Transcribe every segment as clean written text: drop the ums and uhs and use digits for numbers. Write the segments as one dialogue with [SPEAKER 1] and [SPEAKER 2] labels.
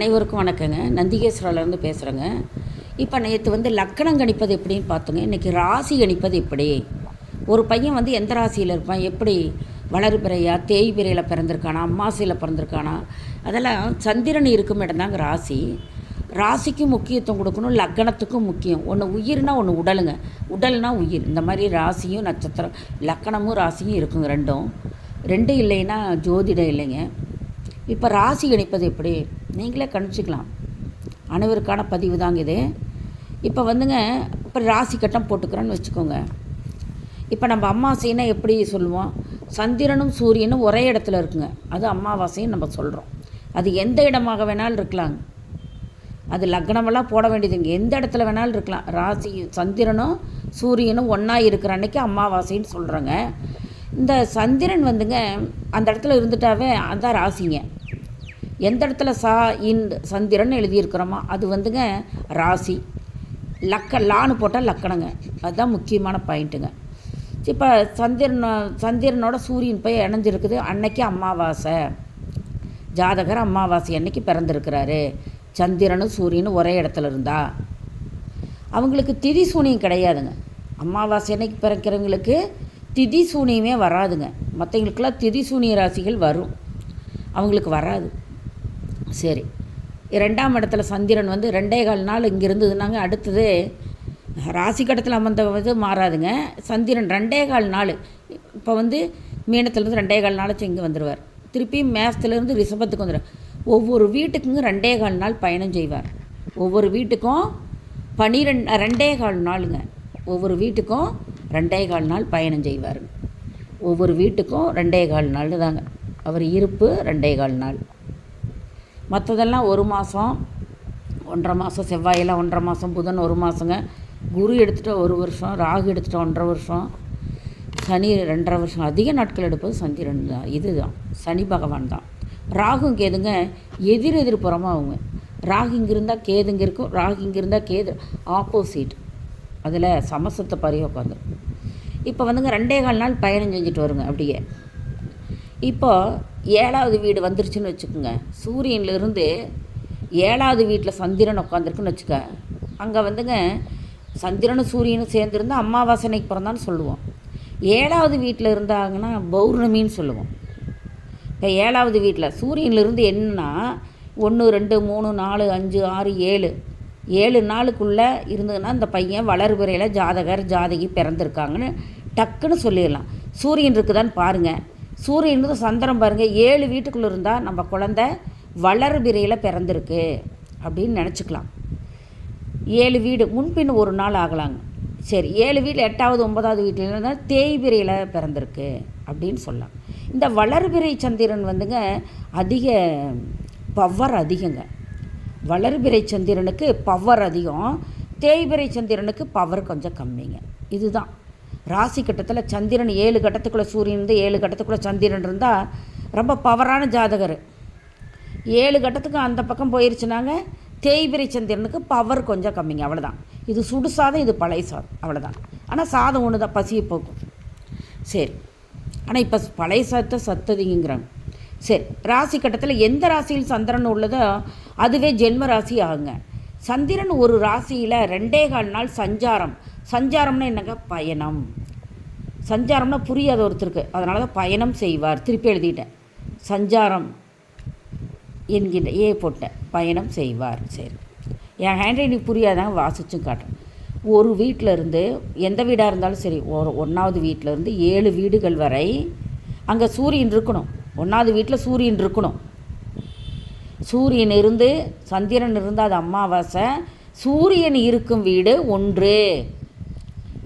[SPEAKER 1] அனைவருக்கும் வணக்கங்க. நந்திகேஸ்வராலேருந்து பேசுகிறேங்க. இப்போ நேற்று லக்கணம் கணிப்பது எப்படின்னு பார்த்தோங்க. இன்றைக்கி ராசி கணிப்பது எப்படி, ஒரு பையன் எந்த ராசியில் இருப்பான், எப்படி வளர்பிறையா தேய்பிறையில் பிறந்திருக்கானா, அம்மாசையில் பிறந்திருக்கானா, அதெல்லாம் சந்திரன் இருக்கும் இடம்தாங்க ராசி. ராசிக்கும் முக்கியத்துவம் கொடுக்கணும், லக்கணத்துக்கும் முக்கியம். ஒன்று உயிர்னா ஒன்று உடலுங்க, உடல்னா உயிர். இந்த மாதிரி ராசியும் நட்சத்திரம் லக்கணமும் ராசியும் இருக்குங்க. ரெண்டும் இல்லைன்னா ஜோதிடம் இல்லைங்க. இப்போ ராசி கணிப்பது எப்படி நீங்களே கணிச்சிக்கலாம். அனைவருக்கான பதிவு தாங்க இது. இப்போ இப்போ ராசி கட்டம் போட்டுக்கிறோன்னு வச்சுக்கோங்க. இப்போ நம்ம அமாவாசைன்னா எப்படி சொல்லுவோம், சந்திரனும் சூரியனும் ஒரே இடத்துல இருக்குங்க, அது அமாவாசைன்னு நம்ம சொல்கிறோம். அது எந்த இடமாக வேணாலும் இருக்கலாங்க, அது லக்னமெல்லாம் போட வேண்டியதுங்க, எந்த இடத்துல வேணாலும் இருக்கலாம். ராசி சந்திரனும் சூரியனும் ஒன்றா இருக்கிற அன்றைக்கி அமாவாசைன்னு சொல்கிறோங்க. இந்த சந்திரன் அந்த இடத்துல இருந்துட்டாவே அதுதான் ராசிங்க. எந்த இடத்துல சந்திரன் எழுதியிருக்கிறோமோ அது ராசி. லான்னு போட்டால் லக்கணங்க, அதுதான் முக்கியமான பாயிண்ட்டுங்க. இப்போ சந்திரனோட சூரியன் போய் இணைஞ்சிருக்குது, அன்னைக்கு அமாவாசை. ஜாதகர் அமாவாசை அன்னைக்கு பிறந்திருக்கிறாரு. சந்திரனும் சூரியனும் ஒரே இடத்துல இருந்தா அவங்களுக்கு திதி சூனியம் கிடையாதுங்க. அமாவாசை அன்னைக்கு பிறக்கிறவங்களுக்கு திதி சூனியமே வராதுங்க. மற்றவங்களுக்கெல்லாம் திதி சூனிய ராசிகள் வரும், அவங்களுக்கு வராது. சரி, 2ஆம் இடத்துல சந்திரன் 2.25 நாள் இங்கே இருந்ததுனாங்க. அடுத்தது ராசி கட்டத்தில் அமர்ந்த மாறாதுங்க. சந்திரன் 2.25 நாள் இப்போ மீனத்துலேருந்து 2.25 நாளைச்சு இங்கே வந்துடுவார். திருப்பி மேசத்துலேருந்து ரிஷபத்துக்கு வந்துடுவார். ஒவ்வொரு வீட்டுக்குங்க 2.25 நாள் பயணம் செய்வார். ஒவ்வொரு வீட்டுக்கும் 2.25 நாளுங்க. ஒவ்வொரு வீட்டுக்கும் 2.25 நாள் பயணம் செய்வார். ஒவ்வொரு வீட்டுக்கும் 2.25 நாள் தாங்க அவர் இருப்பு. 2.25 நாள். மற்றதெல்லாம் 1 மாதம், 1.5 மாதம். செவ்வாயெல்லாம் 1.5 மாதம், புதன் 1 மாதங்க, குரு எடுத்துகிட்ட 1 வருஷம், ராகு எடுத்துகிட்ட 1.5 வருஷம், சனி 2.5 வருஷம். அதிக நாட்கள் எடுப்பது சந்திரன் தான். இதுதான் சனி பகவான் தான். ராகு கேதுங்க எதிர் புறமாக அவங்க. ராகு இங்கே இருந்தால் கேது இங்கே இருக்கும், ராகு இங்கே இருந்தால் கேது ஆப்போசிட். அதில் சமசத்தை பறிய உட்காந்துரும். இப்போ 2.25 நாள் பயணம் செஞ்சுட்டு வருங்க. அப்படியே இப்போ 7வது வீடு வந்துருச்சுன்னு வச்சுக்கோங்க. சூரியன்லேருந்து 7வது வீட்டில் சந்திரன் உட்காந்துருக்குன்னு வச்சுக்க. அங்கே சந்திரனும் சூரியனும் சேர்ந்துருந்தால் அமாவாசனைக்கு பிறந்தான்னு சொல்லுவோம். 7வது வீட்டில் இருந்தாங்கன்னா பௌர்ணமின்னு சொல்லுவோம். இப்போ 7வது வீட்டில் சூரியன்லேருந்து என்னன்னா 1 2 3 4 5 6 7 நாளுக்குள்ளே இருந்ததுன்னா இந்த பையன் வளர்பிறையில் ஜாதகர் ஜாதகி பிறந்திருக்காங்கன்னு டக்குன்னு சொல்லிடலாம். சூரியன் இருக்குதான்னு பாருங்கள். சூரியன் சந்திரன் பாருங்கள், 7 வீட்டுக்குள்ளே இருந்தால் நம்ம குழந்தை வளர்பிறையில் பிறந்திருக்கு அப்படின்னு நினச்சிக்கலாம். 7 வீடு முன்பின் ஒரு நாள் ஆகலாங்க. சரி, 7 வீட்டில் 8வது 9வது வீட்டில் இருந்தால் தேய்பிறையில் பிறந்திருக்கு அப்படின்னு சொல்லலாம். இந்த வளர்பிறை சந்திரன் அதிக பவர் அதிகங்க. வளர்பிறை சந்திரனுக்கு பவர் அதிகம், தேய்பிறை சந்திரனுக்கு பவர் கொஞ்சம் கம்மிங்க. இதுதான் ராசி கட்டத்தில். சந்திரன் 7 கட்டத்துக்குள்ளே சூரியன் இருந்து 7 கட்டத்துக்குள்ளே சந்திரன் இருந்தால் ரொம்ப பவரான ஜாதகர். 7 கட்டத்துக்கு அந்த பக்கம் போயிடுச்சுனாங்க தேய்பிறை சந்திரனுக்கு பவர் கொஞ்சம் கம்மிங்க, அவ்வளோதான். இது சுடு சாதம், இது பழைய சாதம், அவ்வளோதான். ஆனால் சாதம் ஒன்று தான், பசியை போக்கும். சரி, ஆனால் இப்போ பழைய சாதத்தை சத்ததிங்கிறாங்க. சரி, ராசி கட்டத்தில் எந்த ராசியில் சந்திரன் உள்ளதோ அதுவே ஜென்ம ராசி ஆகுங்க. சந்திரன் ஒரு ராசியில் 2.25 நாள் சஞ்சாரம். சஞ்சாரம்னா என்னங்க, பயணம். சஞ்சாரம்னா புரியாத ஒருத்தருக்கு, அதனால தான் பயணம் செய்வார். திருப்பி எழுதிட்டேன், சஞ்சாரம் என்கின்ற போட்டேன், பயணம் செய்வார். சரி, என் ஹேண்ட் ரைட்டிங் புரியாதாங்க, வாசிச்சும் காட்டுறேன். ஒரு வீட்டில் இருந்து எந்த வீடாக இருந்தாலும் சரி, 1வது வீட்டிலேருந்து 7 வீடுகள் வரை அங்கே சூரியன் இருக்கணும். 1வது வீட்டில் சூரியன் இருக்கணும். சூரியன் இருந்து சந்திரன் இருந்தால் அது அமாவாசை. சூரியன் இருக்கும் வீடு 1,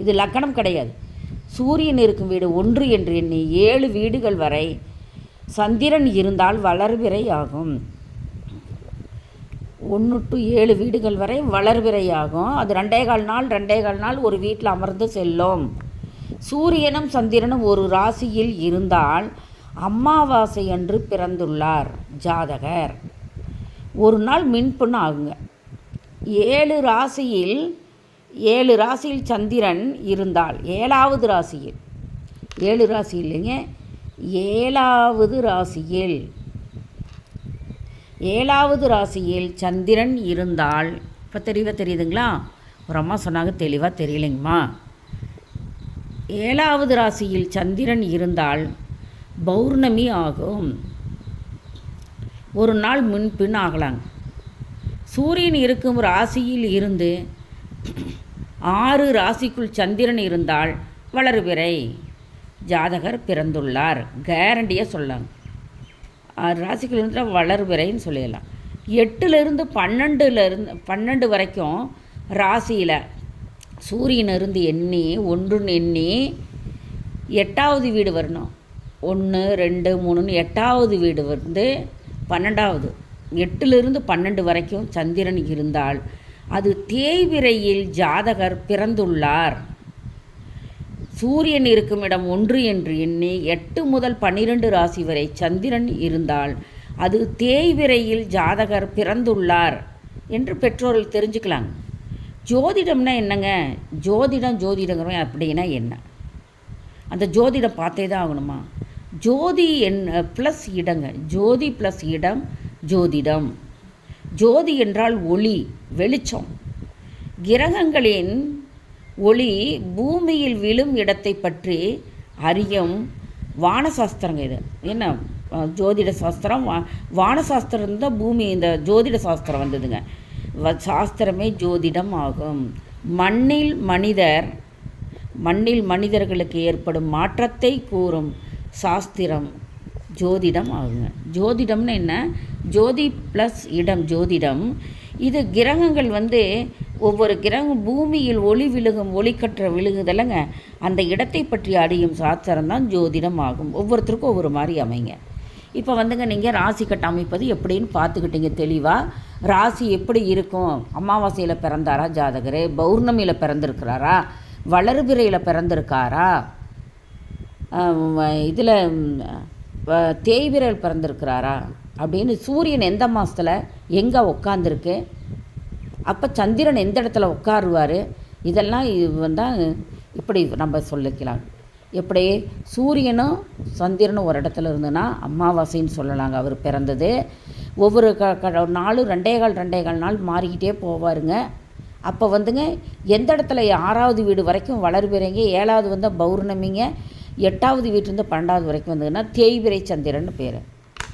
[SPEAKER 1] இது லக்கணம் கிடையாது. சூரியன் இருக்கும் வீடு 1 என்று எண்ணி 7 வீடுகள் வரை சந்திரன் இருந்தால் வளர்பிறை ஆகும். 1 to 7 வீடுகள் வரை வளர்பிறை ஆகும். அது 2.25 நாள் ஒரு வீட்டில் அமர்ந்து செல்லும். சூரியனும் சந்திரனும் ஒரு ராசியில் இருந்தால் அமாவாசை அன்று பிறந்துள்ளார் ஜாதகர், ஒரு நாள் மின்புண் ஆகுங்க. 7 ராசியில் சந்திரன் இருந்தால் 7வது ராசியில், 7 ராசி இல்லைங்க, 7வது ராசியில் 7வது ராசியில் சந்திரன் இருந்தால், இப்போ தெரியுதுங்களா? ஒரு அம்மா சொன்னாங்க, தெளிவாக தெரியலைங்கம்மா. 7வது ராசியில் சந்திரன் இருந்தால் பௌர்ணமி ஆகும். ஒரு நாள் முன்பின் ஆகலாங்க. சூரியன் இருக்கும் ராசியில் இருந்து 6 ராசிக்குள் சந்திரன் இருந்தால் வளர்பிறை ஜாதகர் பிறந்துள்ளார். கேரண்டியாக சொல்லலாங்க. 6 ராசிக்குள் இருந்தால் வளர்பிறைன்னு சொல்லிடலாம். 8லேருந்து 12 வரைக்கும் ராசியில் சூரியன் இருந்து எண்ணி 1ன்னு எண்ணி 8வது வீடு வரணும். 1 2 3ன்னு 8வது வீடு வந்து 12வது. 8லேருந்து 12 வரைக்கும் சந்திரன் இருந்தால் அது தேய்பிறையில் ஜாதகர் பிறந்துள்ளார். சூரியன் இருக்கும் இடம் 1 என்று எண்ணி 8 முதல் 12 ராசி வரை சந்திரன் இருந்தால் அது தேய்பிறையில் ஜாதகர் பிறந்துள்ளார் என்று பெற்றோர்கள் தெரிஞ்சுக்கலாங்க. ஜோதிடம்னா என்னங்க? ஜோதிடங்கிறோம் அப்படின்னா என்ன? அந்த ஜோதிடம் பார்த்தே தான் ஆகணுமா? ஜோதி ப்ளஸ் இடங்க. ஜோதி ப்ளஸ் இடம் ஜோதிடம். ஜோதி என்றால் ஒளி, வெளிச்சம். கிரகங்களின் ஒளி பூமியில் விழும் இடத்தை பற்றி அறியும் வானசாஸ்திரங்க இது. என்ன ஜோதிட சாஸ்திரம்? வானசாஸ்திரம் தான் பூமி, இந்த ஜோதிட சாஸ்திரம் வந்ததுங்க. சாஸ்திரமே ஜோதிடம் ஆகும். மண்ணில் மனிதர்களுக்கு ஏற்படும் மாற்றத்தை கூறும் சாஸ்திரம் ஜோதிடம் ஆகுங்க. ஜோதிடம்னு என்ன? ஜோதி ப்ளஸ் இடம் ஜோதிடம். இது கிரகங்கள் வந்து ஒவ்வொரு கிரகம் பூமியில் ஒளிக்கற்ற விழுகுதலைங்க, அந்த இடத்தை பற்றி அறியும் சாஸ்திரம் தான் ஜோதிடம் ஆகும். ஒவ்வொருத்தருக்கும் ஒவ்வொரு மாதிரி அமைங்க. இப்போ வந்துங்க, நீங்கள் ராசி கட்ட அமைப்பது எப்படின்னு பார்த்துக்கிட்டீங்க தெளிவாக. ராசி எப்படி இருக்கும்? அமாவாசையில் பிறந்தாரா ஜாதகர்? பௌர்ணமியில் பிறந்திருக்கிறாரா? வளர்பிறையில் பிறந்திருக்காரா? இதில் தேய்பிறையில் பிறந்திருக்கிறாரா அப்படின்னு, சூரியன் எந்த மாதத்தில் எங்கே உட்காந்துருக்கு, அப்போ சந்திரன் எந்த இடத்துல உட்காருவார், இதெல்லாம் வந்தால் இப்படி நம்ம சொல்லிக்கலாம். எப்படி சூரியனும் சந்திரனும் ஒரு இடத்துல இருந்துன்னா அமாவாசைன்னு சொல்லலாங்க. அவர் பிறந்தது ஒவ்வொரு நாளும் 2.25 நாள் மாறிக்கிட்டே போவாருங்க. அப்போ வந்துங்க எந்த இடத்துல 6வது வீடு வரைக்கும் வளர்பிறைங்க, 7வது வந்தால் பௌர்ணமிங்க, 8வது வீட்டிலேருந்து 12வது வரைக்கும் வந்ததுன்னா தேய்பிறை சந்திரன் பேர்.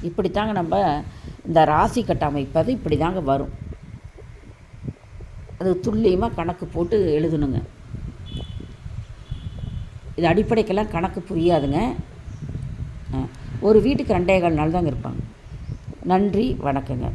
[SPEAKER 1] இப்படித்தாங்க நம்ம இந்த ராசி கட்ட அமைப்பது இப்படி தாங்க வரும். அது துல்லியமாக கணக்கு போட்டு எழுதணுங்க. இது அடிப்படைக்கெல்லாம் கணக்கு புரியாதுங்க. ஒரு வீட்டுக்கு 2.25 நாள் தாங்க இருப்பாங்க. நன்றி, வணக்கங்க.